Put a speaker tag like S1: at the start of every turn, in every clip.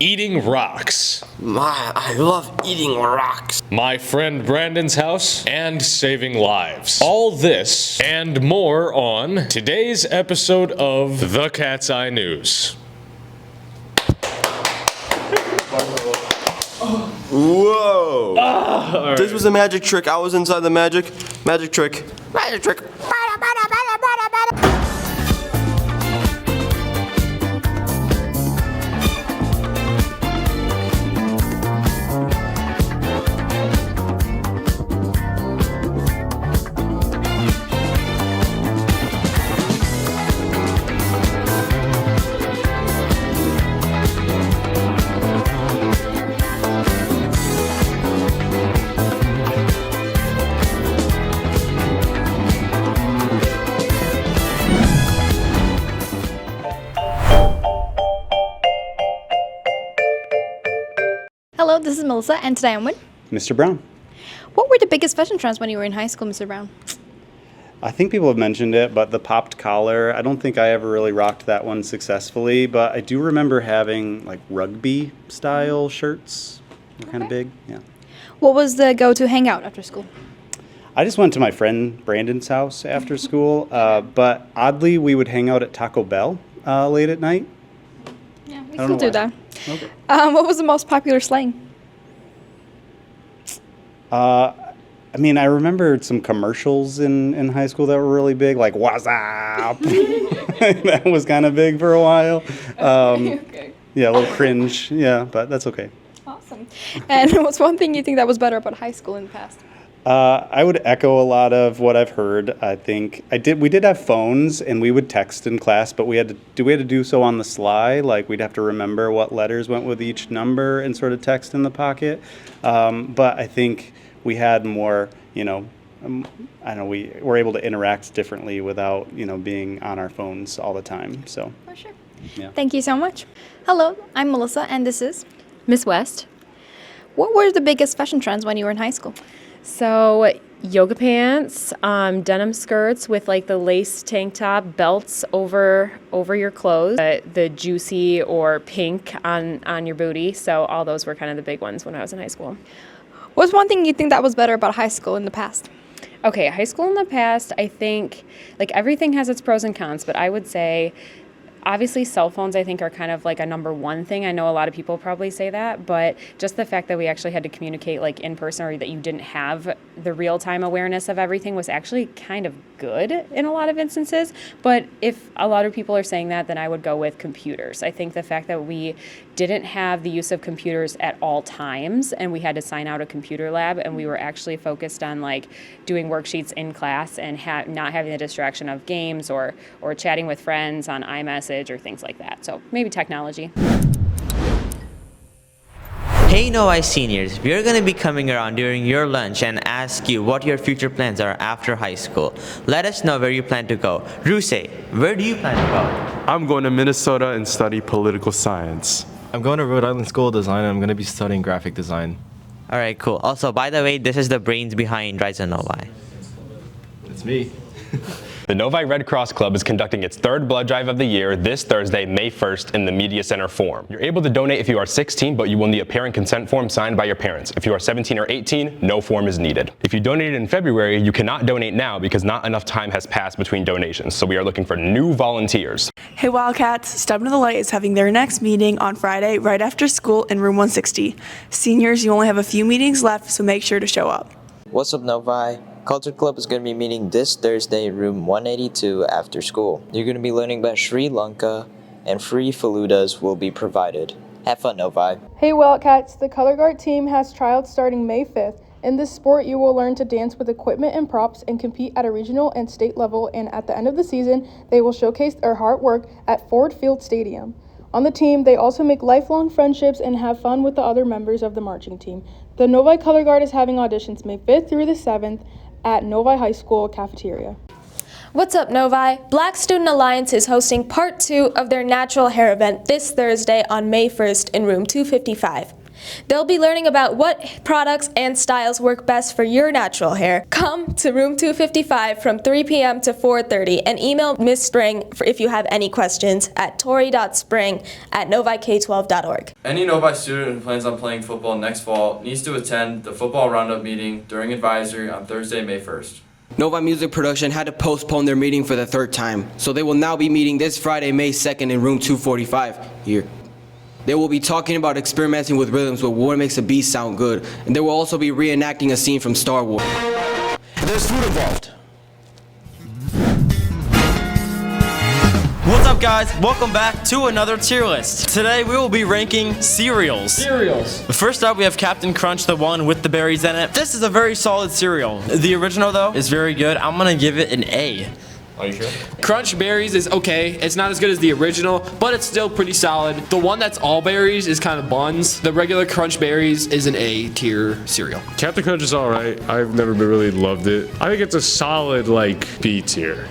S1: eating rocks,
S2: I love eating rocks.
S1: my friend Brandon's house, and saving lives. All this and more on today's episode of The Cat's Eye News.
S2: Whoa! This was a magic trick. I was inside the magic trick. Magic trick.
S3: Hello, this is Melissa, and today I'm with
S4: Mr. Brown.
S3: What were the biggest fashion trends when you were in high school, Mr. Brown?
S4: I think people have mentioned it, but the popped collar, I don't think I ever really rocked that one successfully, but I do remember having like rugby style shirts. They're kind of big, yeah.
S3: What was the go-to hangout after school?
S4: I just went to my friend Brandon's house after school, but oddly we would hang out at Taco Bell late at night.
S3: Yeah, we
S4: I don't
S3: still
S4: know
S3: do
S4: why.
S3: that.
S4: Okay.
S3: What was the most popular slang?
S4: I mean, I remember some commercials in high school that were really big, like "What's up?" That was kind of big for a while.
S3: Okay.
S4: Yeah, a little cringe. Yeah, but that's okay.
S3: Awesome. And what's one thing you think that was better about high school in the past?
S4: I would echo a lot of what I've heard. I think we did have phones and we would text in class, but we had to do so on the sly. Like we'd have to remember what letters went with each number and sort of text in the pocket. But I think we had more, I don't know, we were able to interact differently without, being on our phones all the time. So,
S3: For sure.
S4: yeah.
S3: Thank you so much. Hello, I'm Melissa, and this is
S5: Miss West.
S3: What were the biggest fashion trends when you were in high school?
S5: So yoga pants, denim skirts with like the lace tank top, belts over your clothes, the juicy or pink on your booty. So all those were kind of the big ones when I was in high school.
S3: What's one thing you think that was better about high school in the past?
S5: Okay, high school in the past, I think like everything has its pros and cons, but I would say obviously cell phones I think are kind of like a number one thing. I know a lot of people probably say that, but just the fact that we actually had to communicate like in person or that you didn't have the real-time awareness of everything was actually kind of good in a lot of instances. But if a lot of people are saying that, then I would go with computers. I think the fact that we didn't have the use of computers at all times and we had to sign out a computer lab and we were actually focused on like doing worksheets in class and not having the distraction of games or chatting with friends on iMessage or things like that. So maybe technology.
S6: Hey Novi seniors, we are going to be coming around during your lunch and ask you what your future plans are after high school. Let us know where you plan to go. Ruse, where do you plan to go?
S7: I'm going to Minnesota and study political science.
S8: I'm going to Rhode Island School of Design and I'm going to be studying graphic design.
S6: All right, cool. Also, by the way, this is the brains behind Rise of Novi.
S8: It's me.
S9: The Novi Red Cross Club is conducting its third blood drive of the year this Thursday, May 1st in the Media Center Forum. You're able to donate if you are 16, but you will need a parent consent form signed by your parents. If you are 17 or 18, no form is needed. If you donated in February, you cannot donate now because not enough time has passed between donations, so we are looking for new volunteers.
S10: Hey Wildcats, Step Into the Light is having their next meeting on Friday right after school in room 160. Seniors, you only have a few meetings left, so make sure to show up.
S11: What's up, Novi? Culture Club is going to be meeting this Thursday in room 182 after school. You're going to be learning about Sri Lanka, and free faludas will be provided. Have fun, Novi.
S12: Hey Wildcats, the Color Guard team has tryouts starting May 5th. In this sport, you will learn to dance with equipment and props and compete at a regional and state level, and at the end of the season, they will showcase their hard work at Ford Field Stadium. On the team, they also make lifelong friendships and have fun with the other members of the marching team. The Novi Color Guard is having auditions May 5th through the 7th at Novi High School cafeteria.
S13: What's up, Novi? Black Student Alliance is hosting part 2 of their natural hair event this Thursday on May 1st in room 255. They'll be learning about what products and styles work best for your natural hair. Come to room 255 from 3 p.m. to 4:30 and email Ms. Spring if you have any questions at tori.spring@novik12.org.
S14: Any Novi student who plans on playing football next fall needs to attend the football roundup meeting during advisory on Thursday, May 1st.
S15: Novi Music Production had to postpone their meeting for the third time, so they will now be meeting this Friday, May 2nd in room 245 here. They will be talking about experimenting with rhythms with what makes a beat sound good, and they will also be reenacting a scene from Star Wars.
S16: There's food involved.
S17: What's up, guys? Welcome back to another tier list. Today we will be ranking cereals. First up, we have Captain Crunch, the one with the berries in it. This is a very solid cereal. The original, though, is very good. I'm gonna give it an A.
S14: Are you sure?
S18: Crunch Berries is okay. It's not as good as the original, but it's still pretty solid. The one that's all berries is kind of buns. The regular Crunch Berries is an A tier cereal.
S1: Captain Crunch is all right. I've never really loved it. I think it's a solid like B tier.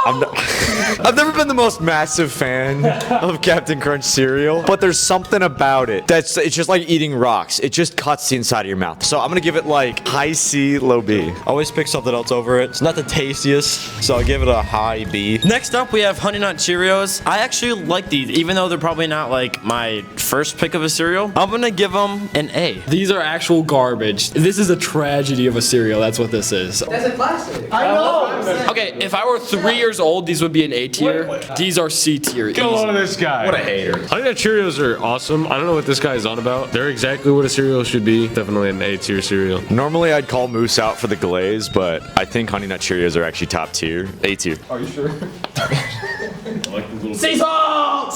S16: I've never been the most massive fan of Captain Crunch cereal, but there's something about it it's just like eating rocks. It just cuts the inside of your mouth. So I'm gonna give it like high C, low B.
S2: Always pick something else over it. It's not the tastiest, so I'll give it a high B.
S17: Next up, we have Honey Nut Cheerios. I actually like these, even though they're probably not like my first pick of a cereal. I'm gonna give them an A.
S18: These are actual garbage. This is a tragedy of a cereal. That's what this is.
S15: That's a classic.
S18: I know. Okay, if I were 3 years old, these would be an A tier. These are C tier.
S1: Get a load of this guy.
S14: What a hater.
S1: Honey Nut Cheerios are awesome. I don't know what this guy is on about. They're exactly what a cereal should be. Definitely an A tier cereal.
S16: Normally I'd call Moose out for the glaze, but I think Honey Nut Cheerios are actually top tier. A tier.
S14: Are you sure?
S15: Cecil!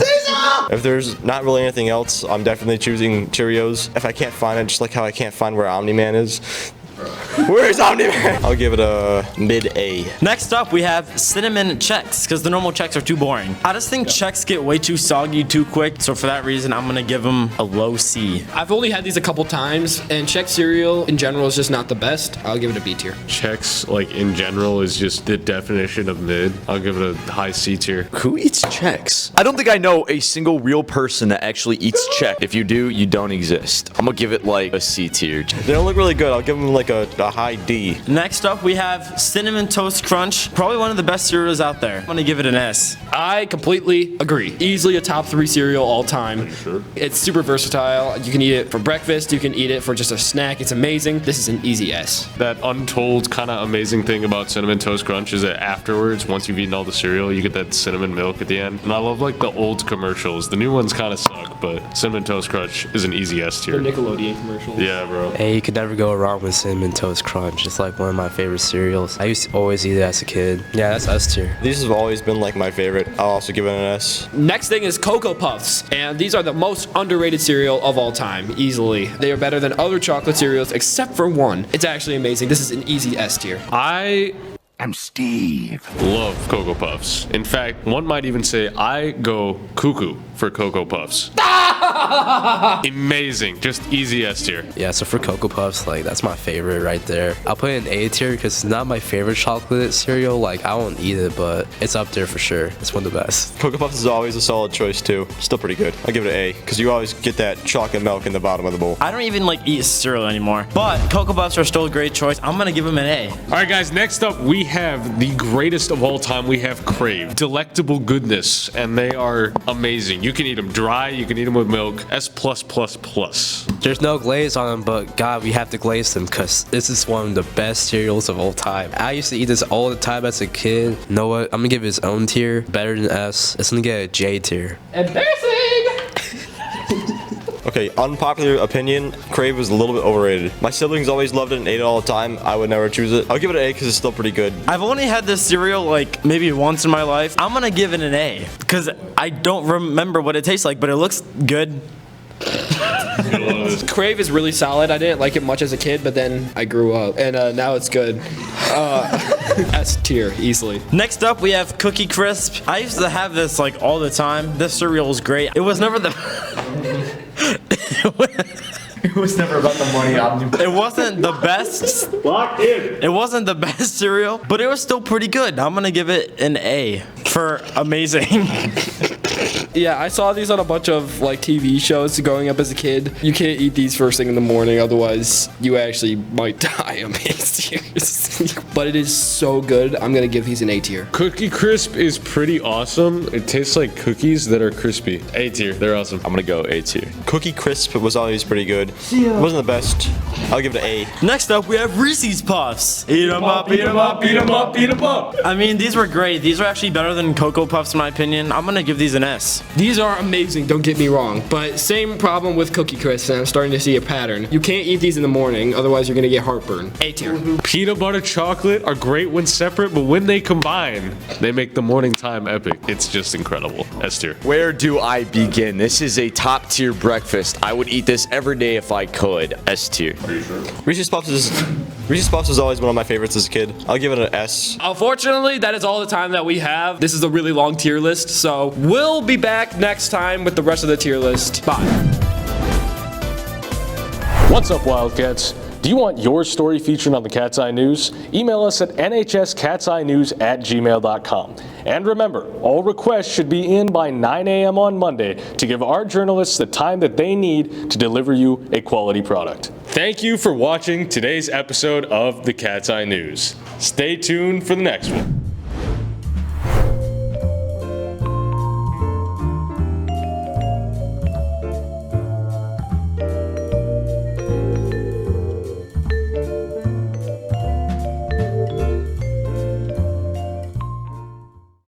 S2: If there's not really anything else, I'm definitely choosing Cheerios. If I can't find it, just like how I can't find where Omni-Man is. Where is Omni-Man? I'll give it a mid-A.
S17: Next up, we have Cinnamon Chex, because the normal Chex are too boring. I just think Chex get way too soggy too quick, so for that reason, I'm gonna give them a low C.
S18: I've only had these a couple times, and Chex cereal in general is just not the best. I'll give it a B tier.
S1: Chex, like in general, is just the definition of mid. I'll give it a high C tier.
S16: Who eats Chex? I don't think I know a single real person that actually eats Chex. If you do, you don't exist. I'm gonna give it like a C tier.
S2: They don't look really good. I'll give them like a high D.
S17: Next up, we have Cinnamon Toast Crunch. Probably one of the best cereals out there. I'm gonna give it an S.
S18: I completely agree. Easily a top 3 cereal all time.
S1: Sure.
S18: It's super versatile. You can eat it for breakfast. You can eat it for just a snack. It's amazing. This is an easy S.
S1: That untold kind of amazing thing about Cinnamon Toast Crunch is that afterwards, once you've eaten all the cereal, you get that cinnamon milk at the end. And I love like the old commercials. The new ones kind of suck, but Cinnamon Toast Crunch is an easy S tier.
S18: The Nickelodeon commercials.
S1: Yeah, bro.
S19: Hey, you could never go wrong with Cinnamon Toast Crunch. It's like one of my favorite cereals. I used to always eat it as a kid. Yeah, that's S tier.
S2: These have always been like my favorite. I'll also give it an S.
S18: Next thing is Cocoa Puffs, and these are the most underrated cereal of all time, easily. They are better than other chocolate cereals except for one. It's actually amazing. This is an easy S tier.
S1: I'm Steve. Love Cocoa Puffs. In fact, one might even say I go cuckoo for Cocoa Puffs. Amazing. Just easy S tier.
S19: Yeah, so for Cocoa Puffs, like that's my favorite right there. I'll put it in A tier because it's not my favorite chocolate cereal. Like I won't eat it, but it's up there for sure. It's one of the best.
S2: Cocoa Puffs is always a solid choice too. Still pretty good. I'll give it an A because you always get that chocolate milk in the bottom of the bowl.
S17: I don't even like eat cereal anymore, but Cocoa Puffs are still a great choice. I'm gonna give them an A.
S1: All right, guys, next up we have the greatest of all time. We have Crave. Delectable goodness, and they are amazing. You can eat them dry, you can eat them with milk. S+++.
S19: There's no glaze on them, but God, we have to glaze them because this is one of the best cereals of all time. I used to eat this all the time as a kid. You know what? I'm gonna give it its own tier. Better than S. It's gonna get a J tier.
S18: Embarrassing!
S2: Okay, unpopular opinion, Crave is a little bit overrated. My siblings always loved it and ate it all the time. I would never choose it. I'll give it an A because it's still pretty good.
S17: I've only had this cereal like maybe once in my life. I'm gonna give it an A because I don't remember what it tastes like, but it looks good.
S18: Crave is really solid. I didn't like it much as a kid, but then I grew up, and now it's good. S tier, easily.
S17: Next up, we have Cookie Crisp. I used to have this like all the time. This cereal was great. It was never the...
S14: It was never about the money.
S17: It wasn't the best.
S14: Locked in.
S17: It wasn't the best cereal, but it was still pretty good. I'm gonna give it an A for amazing.
S18: Yeah, I saw these on a bunch of like TV shows growing up as a kid. You can't eat these first thing in the morning, otherwise you actually might die. I'm being serious. But it is so good. I'm gonna give these an A tier.
S1: Cookie Crisp is pretty awesome. It tastes like cookies that are crispy. A tier. They're awesome.
S16: I'm gonna go A tier.
S2: Cookie Crisp was always pretty good. It wasn't the best. I'll give it an A.
S17: Next up, we have Reese's Puffs. Eat 'em up, eat 'em up, eat 'em up, eat 'em up. I mean, these were great. These are actually better than Cocoa Puffs in my opinion. I'm gonna give these an S.
S18: These are amazing, don't get me wrong, but same problem with Cookie Crisp, and I'm starting to see a pattern. You can't eat these in the morning, otherwise you're gonna get heartburn. A tier.
S1: Peanut butter chocolate are great when separate, but when they combine, they make the morning time epic. It's just incredible. S tier.
S16: Where do I begin? This is a top tier breakfast. I would eat this every day if I could. S tier.
S2: Reese's Puffs is always one of my favorites as a kid. I'll give it an S.
S18: Unfortunately, that is all the time that we have. This is a really long tier list, so we'll be back next time with the rest of the tier list. Bye.
S1: What's up, Wildcats? Do you want your story featured on the Cat's Eye News? Email us at nhscatseyenews@gmail.com. And remember, all requests should be in by 9 a.m. on Monday to give our journalists the time that they need to deliver you a quality product. Thank you for watching today's episode of the Cat's Eye News. Stay tuned for the next one.